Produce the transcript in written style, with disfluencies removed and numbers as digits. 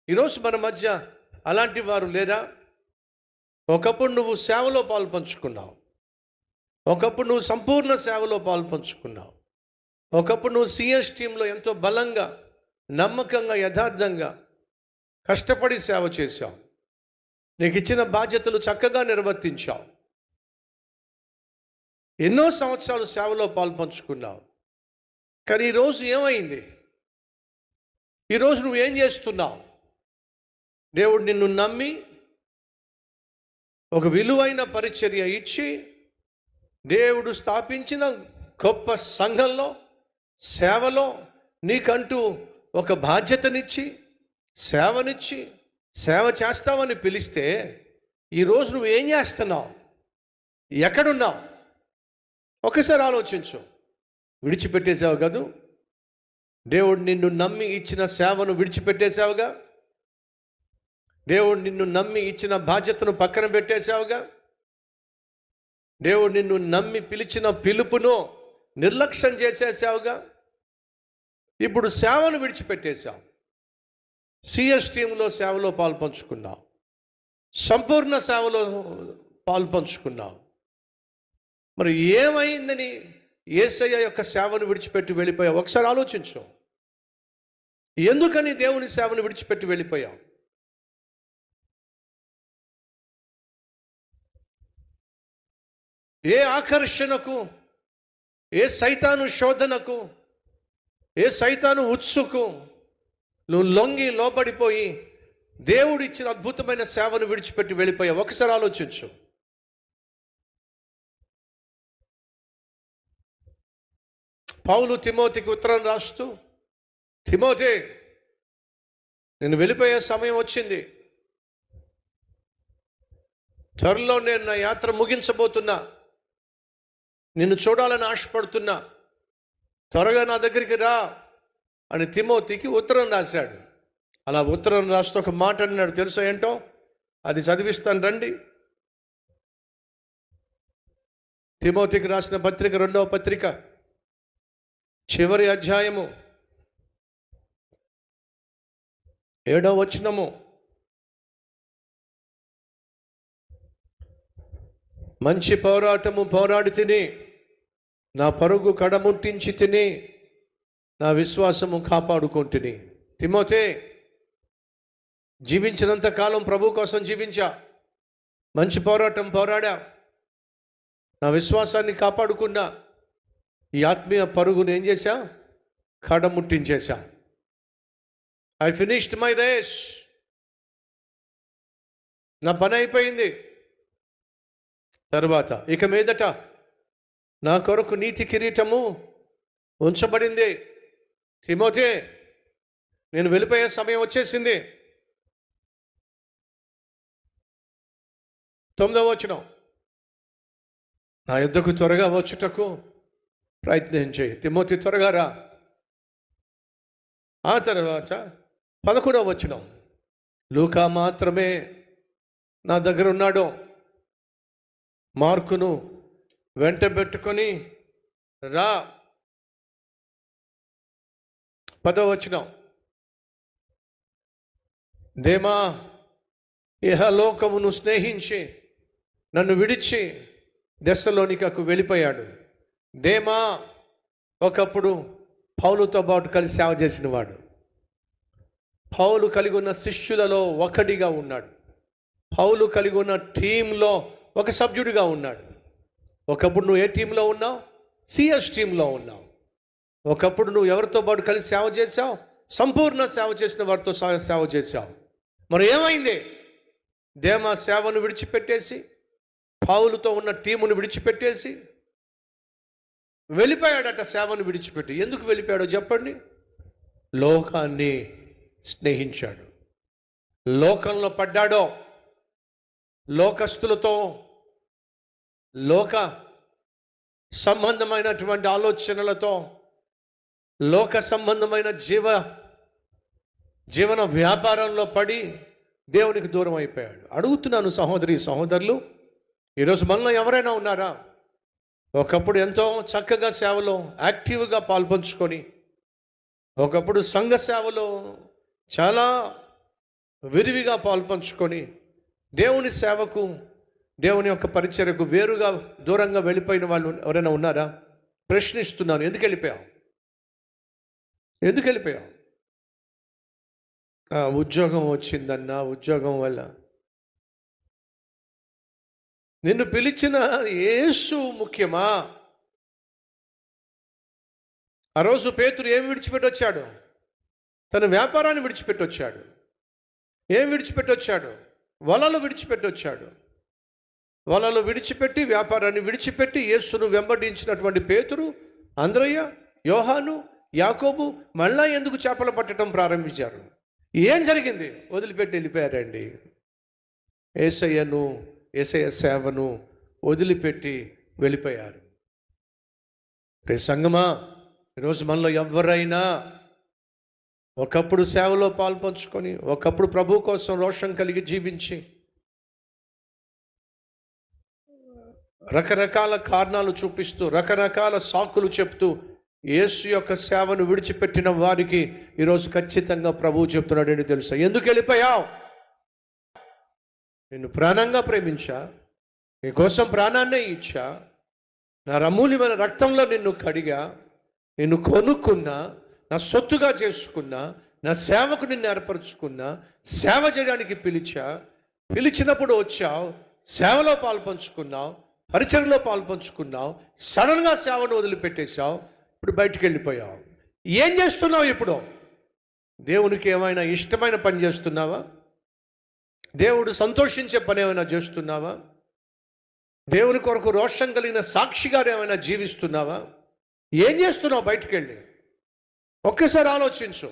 ఈరోజు మన మధ్య అలాంటి వారు లేరా? ఒకప్పుడు నువ్వు సేవలో పాలు పంచుకున్నావు, ఒకప్పుడు నువ్వు సంపూర్ణ సేవలో పాలు పంచుకున్నావు, ఒకప్పుడు నువ్వు సిఎస్ టీంలో ఎంతో బలంగా, నమ్మకంగా, యథార్థంగా కష్టపడి సేవ చేశావు. నీకు ఇచ్చిన బాధ్యతలు చక్కగా నిర్వర్తించావు. ఎన్నో సంవత్సరాలు సేవలో పాలు పంచుకున్నావు. కానీ ఈరోజు ఏమైంది? ఈరోజు నువ్వేం చేస్తున్నావు? దేవుడు నిన్ను నమ్మి ఒక విలువైన పరిచర్య ఇచ్చి, దేవుడు స్థాపించిన గొప్ప సంఘంలో సేవలో నీకంటూ ఒక బాధ్యతనిచ్చి, సేవనిచ్చి, సేవ చేస్తావని పిలిస్తే ఈరోజు నువ్వు ఏం చేస్తున్నావు? ఎక్కడున్నావు? ఒకసారి ఆలోచించు. విడిచిపెట్టేసావు కదూ? దేవుడు నిన్ను నమ్మి ఇచ్చిన సేవను విడిచిపెట్టేశావుగా. దేవుడు నిన్ను నమ్మి ఇచ్చిన బాధ్యతను పక్కన పెట్టేశావుగా. దేవుడు నిన్ను నమ్మి పిలిచిన పిలుపును నిర్లక్ష్యం చేసేసావుగా. ఇప్పుడు సేవను విడిచిపెట్టేశావు. సిఎస్ టీంలో సేవలో పాలు పంచుకున్నావు, సంపూర్ణ సేవలో పాలు పంచుకున్నావు. మరి ఏమైందని యేసయ్య యొక్క సేవను విడిచిపెట్టి వెళ్ళిపోయావు? ఒకసారి ఆలోచించు. ఎందుకని దేవుని సేవను విడిచిపెట్టి వెళ్ళిపోయావు? ఏ ఆకర్షణకు, ఏ సైతాను శోధనకు, ఏ సైతాను ఉత్సుకు నువ్వు లొంగి లోబడిపోయి దేవుడు ఇచ్చిన అద్భుతమైన సేవను విడిచిపెట్టి వెళ్ళిపోయావు? ఒకసారి ఆలోచించు. పౌలు తిమోతికి ఉత్తరం రాస్తూ, తిమోతి, నేను వెళ్ళిపోయే సమయం వచ్చింది. త్వరలో నేను నా యాత్ర ముగించబోతున్నా. నిన్ను చూడాలని ఆశపడుతున్నా. త్వరగా నా దగ్గరికి రా అని తిమోతికి ఉత్తరం రాశాడు. అలా ఉత్తరం రాస్తూ ఒక మాట అన్నాడు. తెలుసా ఏంటో? అది చదివిస్తాను రండి. తిమోతికి రాసిన పత్రిక, 2వ పత్రిక, చివరి అధ్యాయము 7వ వచనము. మంచి పోరాటము పోరాడి తిని నా పరుగు కడముట్టించి తిని నా విశ్వాసము కాపాడుకుంటుని. తిమోతే, జీవించినంత కాలం ప్రభు కోసం జీవించా, మంచి పోరాటం పోరాడా, నా విశ్వాసాన్ని కాపాడుకున్నా. ఈ ఆత్మీయ పరుగును ఏం చేశా? కడముట్టించేశా. I finished my race. నా పని అయిపోయింది. తర్వాత ఇక మీదట నా కొరకు నీతి కిరీటము ఉంచబడింది. తిమోతే, నేను వెళ్ళిపోయే సమయం వచ్చేసింది. 9వ వచనం, నా యుద్ధకు త్వరగా వచ్చుటకు ప్రయత్నం చేయి. తిమోతి, త్వరగా రా. ఆ తర్వాత 11వ వచనం, లూకా మాత్రమే నా దగ్గర ఉన్నాడు. మార్కును వెంట పెట్టుకొని రా. 10వ వచనం, దేమా ఇహలోకమును స్నేహించి నన్ను విడిచి దెస్సలోనికకు వెళ్ళిపోయాడు. దేమా ఒకప్పుడు పౌలుతో పాటు కలిసి సేవ చేసిన వాడు. పౌలు కలిగి ఉన్న శిష్యులలో ఒకటిగా ఉన్నాడు. పౌలు కలిగి ఉన్న టీంలో ఒక సభ్యుడిగా ఉన్నాడు. ఒకప్పుడు నువ్వు ఏ టీంలో ఉన్నావు? సిఎస్ టీంలో ఉన్నావు. ఒకప్పుడు నువ్వు ఎవరితో పాటు కలిసి సేవ చేసావు? సంపూర్ణ సేవ చేసిన వారితో సేవ చేశావు. మరి ఏమైంది? దేమా సేవను విడిచిపెట్టేసి, పౌలుతో ఉన్న టీమును విడిచిపెట్టేసి వెళ్ళిపోయాడట. సేవను విడిచిపెట్టి ఎందుకు వెళ్ళిపోయాడో చెప్పండి. లోకాన్ని స్నేహించాడు. లోకంలో పడ్డాడో, లోకస్తులతో, లోక సంబంధమైనటువంటి ఆలోచనలతో, లోక సంబంధమైన జీవన వ్యాపారంలో పడి దేవునికి దూరం అయిపోయాడు. అడుగుతున్నాను సహోదరి సహోదరులు, ఈరోజు మనలో ఎవరైనా ఉన్నారా? ఒకప్పుడు ఎంతో చక్కగా సేవలో యాక్టివ్గా పాల్పంచుకొని, ఒకప్పుడు సంఘ సేవలో చాలా విరివిగా పాల్పంచుకొని దేవుని సేవకు, దేవుని యొక్క పరిచర్యకు వేరుగా దూరంగా వెళ్ళిపోయిన వాళ్ళు ఎవరైనా ఉన్నారా? ప్రశ్నిస్తున్నాను. ఎందుకు వెళ్ళిపోయావు? ఎందుకు వెళ్ళిపోయావు? ఉద్యోగం వచ్చిందన్నా, ఉద్యోగం వల్ల. నిన్ను పిలిచిన యేసు ముఖ్యమా? ఆ రోజు పేతురు ఏం విడిచిపెట్టొచ్చాడు? తన వ్యాపారాన్ని విడిచిపెట్టొచ్చాడు. ఏం విడిచిపెట్టొచ్చాడు? వలలు విడిచిపెట్టొచ్చాడు. వలలు విడిచిపెట్టి, వ్యాపారాన్ని విడిచిపెట్టి యేసును వెంబడించినటువంటి పేతురు, అంద్రయ్య, యోహాను, యాకోబు మళ్ళా ఎందుకు చేపలు పట్టడం ప్రారంభించారు? ఏం జరిగింది? వదిలిపెట్టి వెళ్ళిపోయారండి. యేసయ్య సేవను వదిలిపెట్టి వెళ్ళిపోయారు. రే సంగమా, ఈరోజు మనలో ఎవరైనా ఒకప్పుడు సేవలో పాల్పంచుకొని, ఒకప్పుడు ప్రభు కోసం రోషం కలిగి జీవించి, రకరకాల కారణాలు చూపిస్తూ, రకరకాల సాకులు చెప్తూ యేసు యొక్క సేవను విడిచిపెట్టిన వారికి ఈరోజు ఖచ్చితంగా ప్రభువు చెప్తున్నాడు ఏంటి తెలుసా? ఎందుకు వెళ్ళిపోయావు? నిన్ను ప్రాణంగా ప్రేమించా, నీకోసం ప్రాణాన్నే ఇచ్చా, నా అమూల్యమైన రక్తంలో నిన్ను కడిగా, నిన్ను కొనుక్కున్నా, నా సొత్తుగా చేసుకున్నా, నా సేవకు నిన్ను ఏర్పరచుకున్నా, సేవ చేయడానికి పిలిచినప్పుడు వచ్చావు, సేవలో పాల్పంచుకున్నావు, పరిచర్యలో పాల్పంచుకున్నావు, సడన్గా సేవను వదిలిపెట్టేశావు, ఇప్పుడు బయటికి వెళ్ళిపోయావు. ఏం చేస్తున్నావు ఇప్పుడు? దేవునికి ఏమైనా ఇష్టమైన పని చేస్తున్నావా? దేవుడు సంతోషించే పని ఏమైనా చేస్తున్నావా? దేవుని కొరకు రోషం కలిగిన సాక్షిగా ఏమైనా జీవిస్తున్నావా? ఏం చేస్తున్నావు బయటికి వెళ్ళి? ఒక్కసారి ఆలోచించు.